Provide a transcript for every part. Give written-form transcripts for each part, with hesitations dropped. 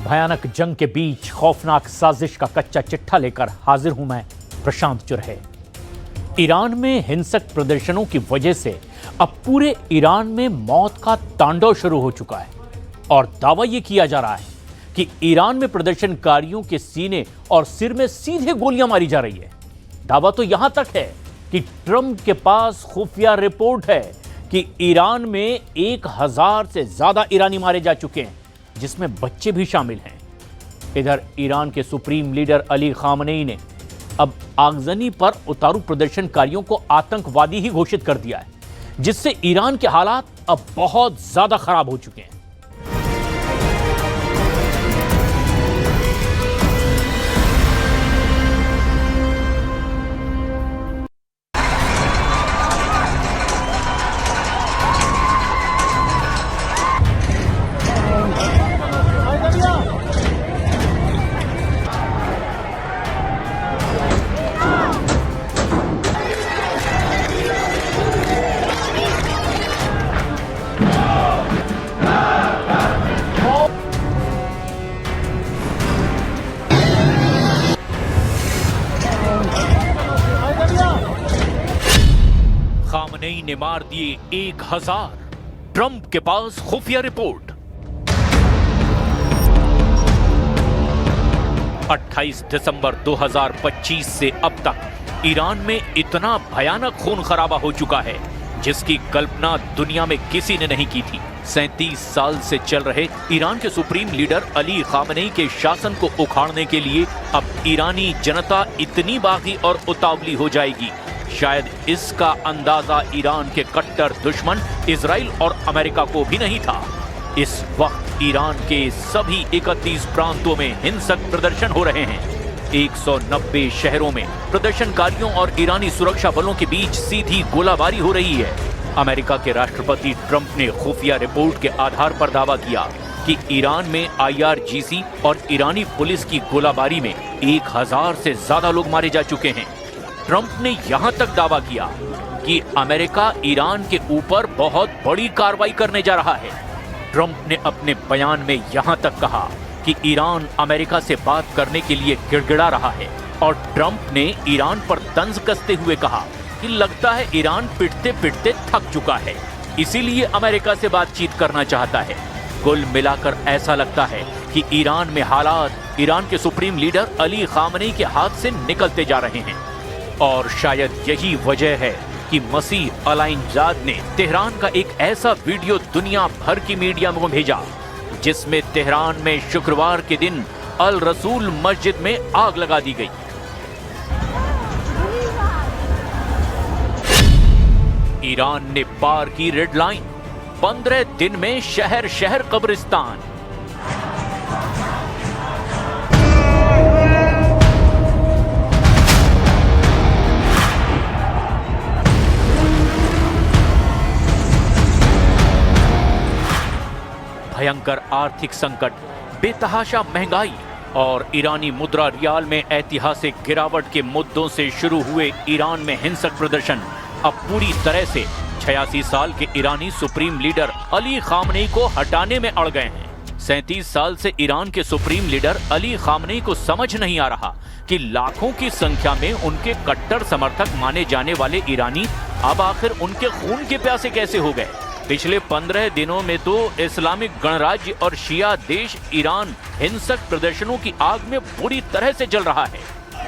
भयानक जंग के बीच खौफनाक साजिश का कच्चा चिट्ठा लेकर हाजिर हूं मैं, प्रशांत चुरहे। ईरान में हिंसक प्रदर्शनों की वजह से अब पूरे ईरान में मौत का तांडव शुरू हो चुका है और दावा यह किया जा रहा है कि ईरान में प्रदर्शनकारियों के सीने और सिर में सीधे गोलियां मारी जा रही है। दावा तो यहां तक है कि ट्रंप के पास खुफिया रिपोर्ट है कि ईरान में 1000 से ज्यादा ईरानी मारे जा चुके हैं, जिसमें बच्चे भी शामिल हैं। इधर ईरान के सुप्रीम लीडर अली खामनेई ने अब आगजनी पर उतारू प्रदर्शनकारियों को आतंकवादी ही घोषित कर दिया है, जिससे ईरान के हालात अब बहुत ज्यादा खराब हो चुके हैं। खामनेई ने मार दिए 1000, ट्रंप के पास खुफिया रिपोर्ट। 28 दिसंबर 2025 से अब तक ईरान में इतना भयानक खून खराबा हो चुका है जिसकी कल्पना दुनिया में किसी ने नहीं की थी। 37 साल से चल रहे ईरान के सुप्रीम लीडर अली खामनेई के शासन को उखाड़ने के लिए अब ईरानी जनता इतनी बागी और उतावली हो जाएगी, शायद इसका अंदाजा ईरान के कट्टर दुश्मन इजराइल और अमेरिका को भी नहीं था। इस वक्त ईरान के सभी 31 प्रांतों में हिंसक प्रदर्शन हो रहे हैं। 190 शहरों में प्रदर्शनकारियों और ईरानी सुरक्षा बलों के बीच सीधी गोलाबारी हो रही है। अमेरिका के राष्ट्रपति ट्रंप ने खुफिया रिपोर्ट के आधार पर दावा किया कि ईरान में IRGC और ईरानी पुलिस की गोलाबारी में 1000 से ज्यादा लोग मारे जा चुके हैं। ट्रंप ने यहां तक दावा किया कि अमेरिका ईरान के ऊपर बहुत बड़ी कार्रवाई करने जा रहा है। ट्रंप ने अपने बयान में यहां तक कहा कि ईरान अमेरिका से बात करने के लिए गिड़गिड़ा रहा है और ट्रंप ने ईरान पर तंज कसते हुए कहा कि लगता है ईरान पिटते पिटते थक चुका है, इसीलिए अमेरिका से बातचीत करना चाहता है। कुल मिलाकर ऐसा लगता है कि ईरान में हालात ईरान के सुप्रीम लीडर अली खामनेई के हाथ से निकलते जा रहे हैं और शायद यही वजह है कि मसीह अलाइनजाद ने तेहरान का एक ऐसा वीडियो दुनिया भर की मीडिया में भेजा जिसमें तेहरान में शुक्रवार के दिन अल रसूल मस्जिद में आग लगा दी गई। ईरान ने पार की रेड लाइन, 15 दिन में शहर शहर कब्रिस्तान। भयंकर आर्थिक संकट, बेतहाशा महंगाई और ईरानी मुद्रा रियाल में ऐतिहासिक गिरावट के मुद्दों से शुरू हुए ईरान में हिंसक प्रदर्शन अब पूरी तरह से 86 साल के ईरानी सुप्रीम लीडर अली खामनेई को हटाने में अड़ गए हैं। 37 साल से ईरान के सुप्रीम लीडर अली खामनेई को समझ नहीं आ रहा कि लाखों की संख्या में उनके कट्टर समर्थक माने जाने वाले ईरानी अब आखिर उनके खून के प्यासे कैसे हो गए। पिछले 15 दिनों में तो इस्लामिक गणराज्य और शिया देश ईरान हिंसक प्रदर्शनों की आग में बुरी तरह से जल रहा है,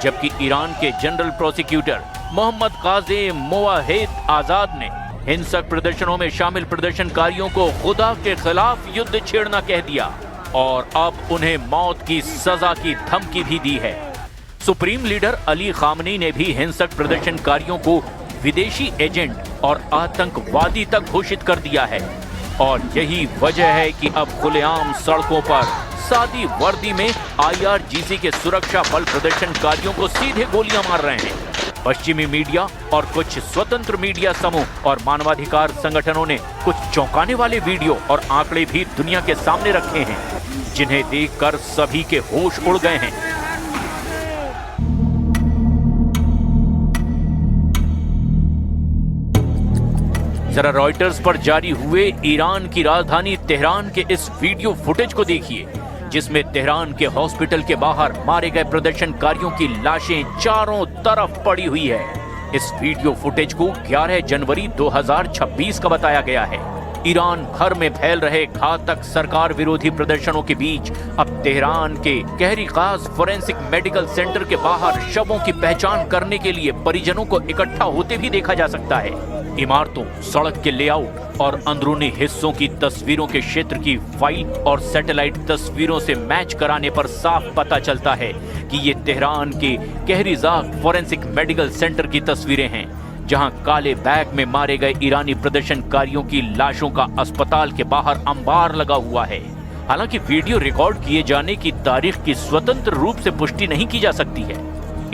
जबकि ईरान के जनरल प्रोसिक्यूटर मोहम्मद काज़ेम मोवाहिद आजाद ने हिंसक प्रदर्शनों में शामिल प्रदर्शनकारियों को खुदा के खिलाफ युद्ध छेड़ना कह दिया और अब उन्हें मौत की सजा की धमकी भी दी है। सुप्रीम लीडर अली खामनेई ने भी हिंसक प्रदर्शनकारियों को विदेशी एजेंट और आतंकवादी तक घोषित कर दिया है और यही वजह है कि अब खुलेआम सड़कों पर सादी वर्दी में IRGC के सुरक्षा बल प्रदर्शनकारियों को सीधे गोलियां मार रहे हैं। पश्चिमी मीडिया और कुछ स्वतंत्र मीडिया समूह और मानवाधिकार संगठनों ने कुछ चौंकाने वाले वीडियो और आंकड़े भी दुनिया के सामने रखे हैं, जिन्हें देखकर सभी के होश उड़ गए हैं। जरा रॉयटर्स पर जारी हुए ईरान की राजधानी तेहरान के इस वीडियो फुटेज को देखिए, जिसमें तेहरान के हॉस्पिटल के बाहर मारे गए प्रदर्शनकारियों की लाशें चारों तरफ पड़ी हुई है। इस वीडियो फुटेज को 11 जनवरी 2026 का बताया गया है। ईरान भर में फैल रहे घातक सरकार विरोधी प्रदर्शनों के बीच अब तेहरान के कहरीकाज फोरेंसिक मेडिकल सेंटर के बाहर शवों की पहचान करने के लिए परिजनों को इकट्ठा होते भी देखा जा सकता है। इमारतों, सड़क के लेआउट और अंदरूनी हिस्सों की तस्वीरों के क्षेत्र की फाइल और सैटेलाइट तस्वीरों से मैच कराने पर साफ पता चलता है कि ये तेहरान के कहरीजाद फोरेंसिक मेडिकल सेंटर की तस्वीरें हैं, जहां काले बैग में मारे गए ईरानी प्रदर्शनकारियों की लाशों का अस्पताल के बाहर अंबार लगा हुआ है। हालांकि वीडियो रिकॉर्ड किए जाने की तारीख की स्वतंत्र रूप से पुष्टि नहीं की जा सकती है।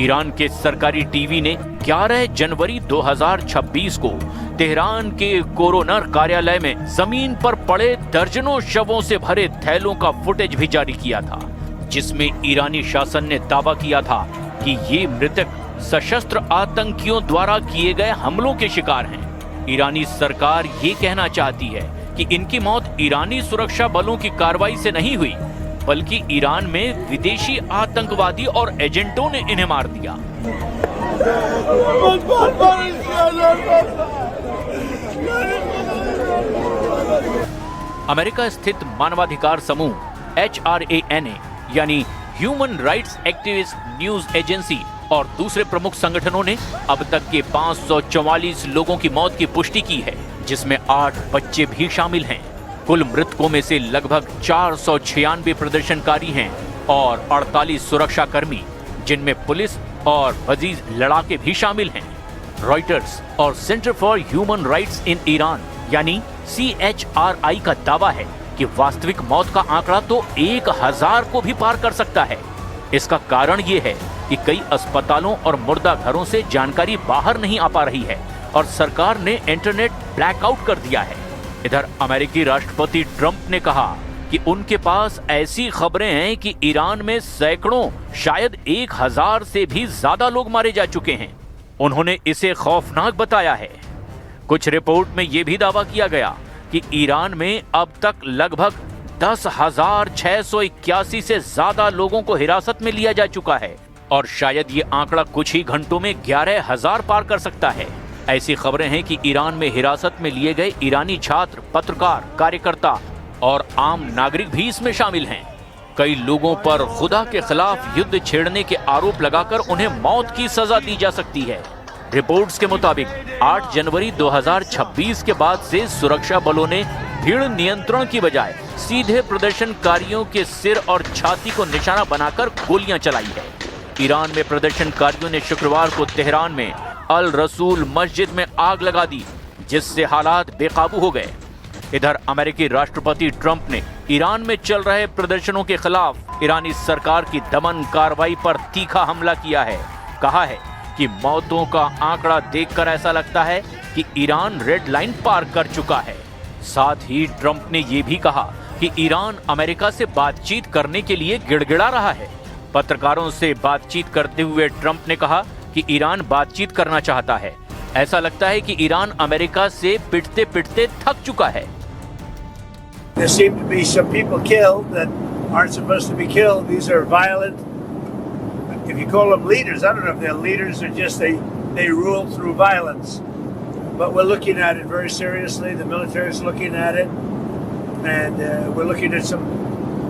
ईरान के सरकारी टीवी ने 11 जनवरी 2026 को तेहरान के कोरोनर कार्यालय में जमीन पर पड़े दर्जनों शवों से भरे थैलों का फुटेज भी जारी किया था, जिसमें ईरानी शासन ने दावा किया था कि ये मृतक सशस्त्र आतंकियों द्वारा किए गए हमलों के शिकार हैं। ईरानी सरकार ये कहना चाहती है कि इनकी मौत ईरानी सुरक्षा बलों की कार्रवाई से नहीं हुई, बल्कि ईरान में विदेशी आतंकवादी और एजेंटों ने इन्हें मार दिया। अमेरिका स्थित मानवाधिकार समूह HRANA यानी human rights activist news agency और दूसरे प्रमुख संगठनों ने अब तक के 544 लोगों की मौत की पुष्टि की है, जिसमें 8 बच्चे भी शामिल हैं। कुल मृतकों में से लगभग 496 प्रदर्शनकारी हैं और 48 सुरक्षा कर्मी, जिनमें पुलिस और वजीज लड़ाके भी शामिल हैं। रॉयटर्स और centre for human rights in Iran यानी CHRI का दावा है कि वास्तविक मौत का आंकड़ा तो 1000 को भी पार कर सकता है। इसका कारण ये है कि कई अस्पतालों और मुर्दा घरों से जानकारी बाहर नहीं आ पा रही है और सरकार ने इंटरनेट ब्लैकआउट कर दिया है। इधर अमेरिकी राष्ट्रपति ट्रंप ने कहा कि उनके पास ऐसी खबरें हैं कि ईरान में सैकड़ों, शायद 1000 से भी ज्यादा लोग मारे जा चुके हैं। उन्होंने इसे खौफनाक बताया है। कुछ रिपोर्ट में यह भी दावा किया गया कि ईरान में अब तक लगभग 10,681 से ज्यादा लोगों को हिरासत में लिया जा चुका है और शायद ये आंकड़ा कुछ ही घंटों में 11,000 पार कर सकता है। ऐसी खबरें हैं कि ईरान में हिरासत में लिए गए ईरानी छात्र, पत्रकार, कार्यकर्ता और आम नागरिक भी इसमें शामिल हैं। कई लोगों पर खुदा के खिलाफ युद्ध छेड़ने के आरोप लगाकर उन्हें मौत की सजा दी जा सकती है। रिपोर्ट्स के मुताबिक 8 जनवरी 2026 के बाद से सुरक्षा बलों ने भीड़ नियंत्रण की बजाय सीधे प्रदर्शनकारियों के सिर और छाती को निशाना बनाकर गोलियां चलाई है। ईरान में प्रदर्शनकारियों ने शुक्रवार को तेहरान में अल रसूल मस्जिद में आग लगा दी, जिससे हालात बेकाबू हो गए। इधर अमेरिकी राष्ट्रपति ट्रंप ने ईरान में चल रहे प्रदर्शनों के खिलाफ ईरानी सरकार की दमन कार्रवाई पर तीखा हमला किया है। कहा है कि मौतों का आंकड़ा देखकर ऐसा लगता है कि ईरान रेड लाइन पार कर चुका है। साथ ही ट्रंप ने यह भी कहा कि ईरान अमेरिका से बातचीत करने के लिए गिड़गिड़ा रहा है। पत्रकारों से बातचीत करते हुए ट्रंप ने कहा कि ईरान बातचीत करना चाहता है। ऐसा लगता है कि ईरान अमेरिका से पिटते पिटते थक चुका है। There seem to be some people killed that aren't supposed to be killed. These are violent. If you call them leaders, I don't know if they're leaders or just they rule through violence. But we're looking at it very seriously. The military is looking at it, and we're looking at some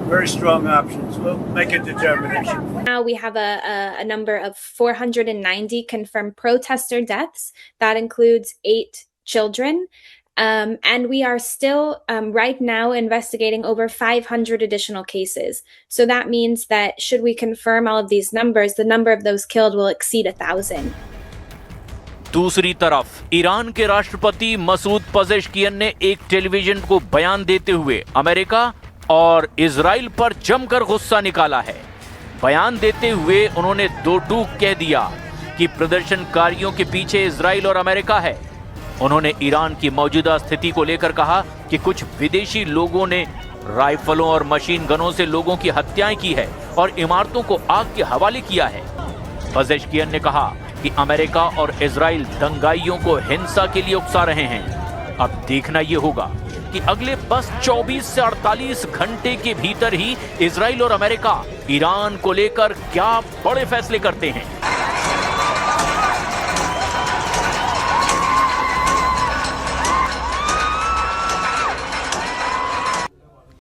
very strong options. We'll make a determination. Now we have a number of 490 confirmed protester deaths. That includes 8 children. And we are still right now investigating over 500 additional cases. So that means that should we confirm all of these numbers, the number of those killed will exceed 1,000. दूसरी तरफ Iran के राष्ट्रपति मसूद पजेश्कियन ने एक television को बयान देते हुए अमेरिका और इजराइल पर जमकर गुस्सा निकाला है। बयान देते हुए उन्होंने दो टूक कह दिया कि प्रदर्शनकारियों के पीछे इजराइल और अमेरिका है। उन्होंने ईरान की मौजूदा स्थिति को लेकर कहा कि कुछ विदेशी लोगों ने राइफलों और मशीन गनों से लोगों की हत्याएं की है और इमारतों को आग के हवाले किया है। पजेश्कियन ने कहा कि अमेरिका और इजराइल दंगाइयों को हिंसा के लिए उकसा रहे हैं। अब देखना यह होगा कि अगले बस 24 से 48 घंटे के भीतर ही इजराइल और अमेरिका ईरान को लेकर क्या बड़े फैसले करते हैं।